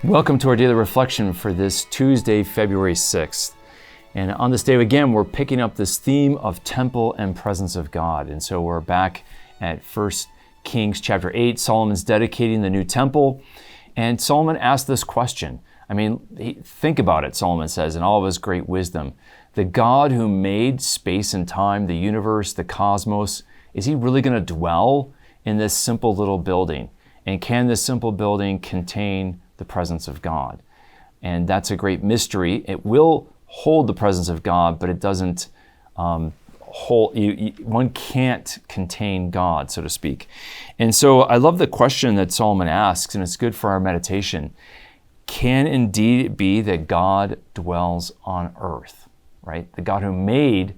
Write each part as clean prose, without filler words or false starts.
Welcome to our daily reflection for this Tuesday, February 6th. And on this day, again, we're picking up this theme of temple and presence of God. And so we're back at 1 Kings chapter 8. Solomon's dedicating the new temple. And Solomon asked this question. Think about it, Solomon says, in all of his great wisdom. The God who made space and time, the universe, the cosmos, is he really going to dwell in this simple little building? And can this simple building contain the presence of God? And that's a great mystery. It will hold the presence of God, but it doesn't one can't contain God, so to speak. And so I love the question that Solomon asks, and it's good for our meditation. Can indeed it be that God dwells on earth, right? The God who made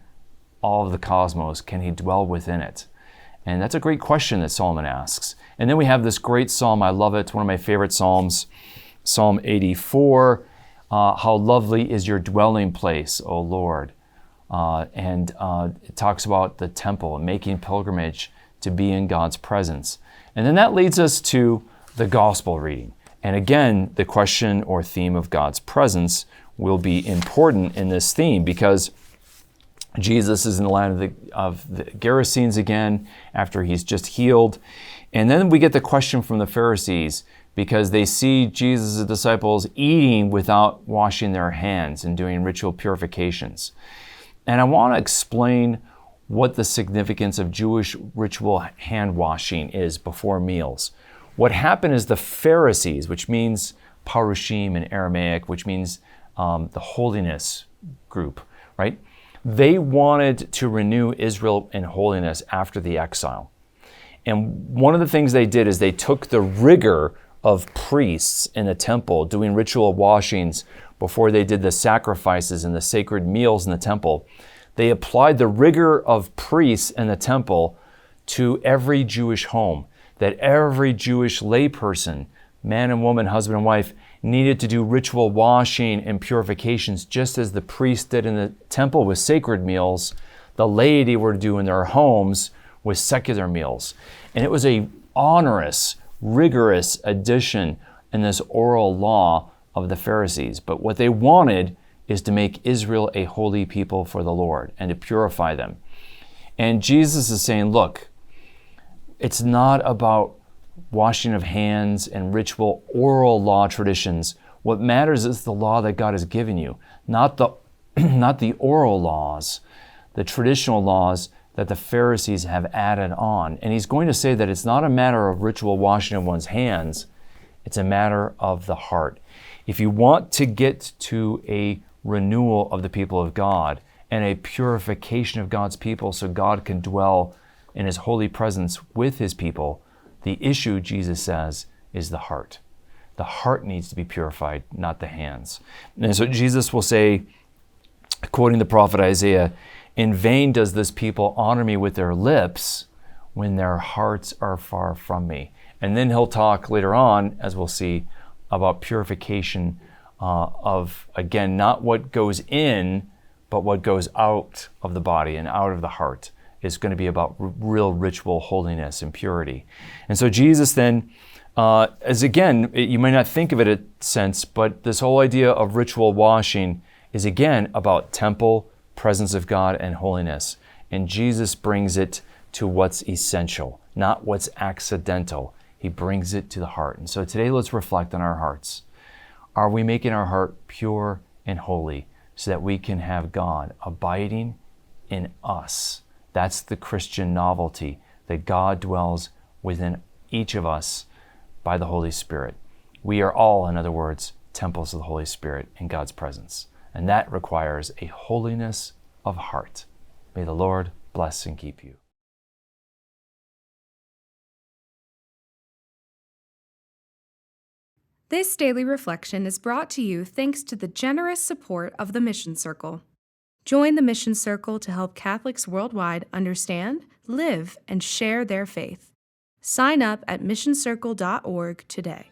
all of the cosmos, can he dwell within it? And that's a great question that Solomon asks. And then we have this great psalm. I love it. It's one of my favorite psalms, Psalm 84. How lovely is your dwelling place, O Lord. It talks about the temple and making pilgrimage to be in God's presence. And then that leads us to the gospel reading. And again, the question or theme of God's presence will be important in this theme because Jesus is in the land of the Gerasenes again after he's just healed. And then we get the question from the Pharisees because they see Jesus' disciples eating without washing their hands and doing ritual purifications. And I want to explain what the significance of Jewish ritual hand washing is before meals. What happened is the Pharisees, which means parushim in Aramaic, which means the holiness group, right? They wanted to renew Israel in holiness after the exile. And one of the things they did is they took the rigor of priests in the temple doing ritual washings before they did the sacrifices and the sacred meals in the temple. They applied the rigor of priests in the temple to every Jewish home, that every Jewish layperson, man and woman, husband and wife, needed to do ritual washing and purifications just as the priest did in the temple with sacred meals, the laity were to do in their homes with secular meals. And it was a onerous, rigorous addition in this oral law of the Pharisees. But what they wanted is to make Israel a holy people for the Lord and to purify them. And Jesus is saying, look, it's not about washing of hands and ritual oral law traditions. What matters is the law that God has given you, not the oral laws, the traditional laws that the Pharisees have added on. And he's going to say that it's not a matter of ritual washing of one's hands, it's a matter of the heart. If you want to get to a renewal of the people of God and a purification of God's people so God can dwell in his holy presence with his people, the issue, Jesus says, is the heart. The heart needs to be purified, not the hands. And so Jesus will say, quoting the prophet Isaiah, "In vain does this people honor me with their lips when their hearts are far from me." And then he'll talk later on, as we'll see, about purification of, again, not what goes in, but what goes out of the body and out of the heart. Is going to be about real ritual holiness and purity. And so Jesus then, as again, you may not think of it in a sense, but this whole idea of ritual washing is again about temple, presence of God, and holiness. And Jesus brings it to what's essential, not what's accidental. He brings it to the heart. And so today let's reflect on our hearts. Are we making our heart pure and holy so that we can have God abiding in us? That's the Christian novelty, that God dwells within each of us by the Holy Spirit. We are all, in other words, temples of the Holy Spirit in God's presence. And that requires a holiness of heart. May the Lord bless and keep you. This daily reflection is brought to you thanks to the generous support of the Mission Circle. Join the Mission Circle to help Catholics worldwide understand, live, and share their faith. Sign up at missioncircle.org today.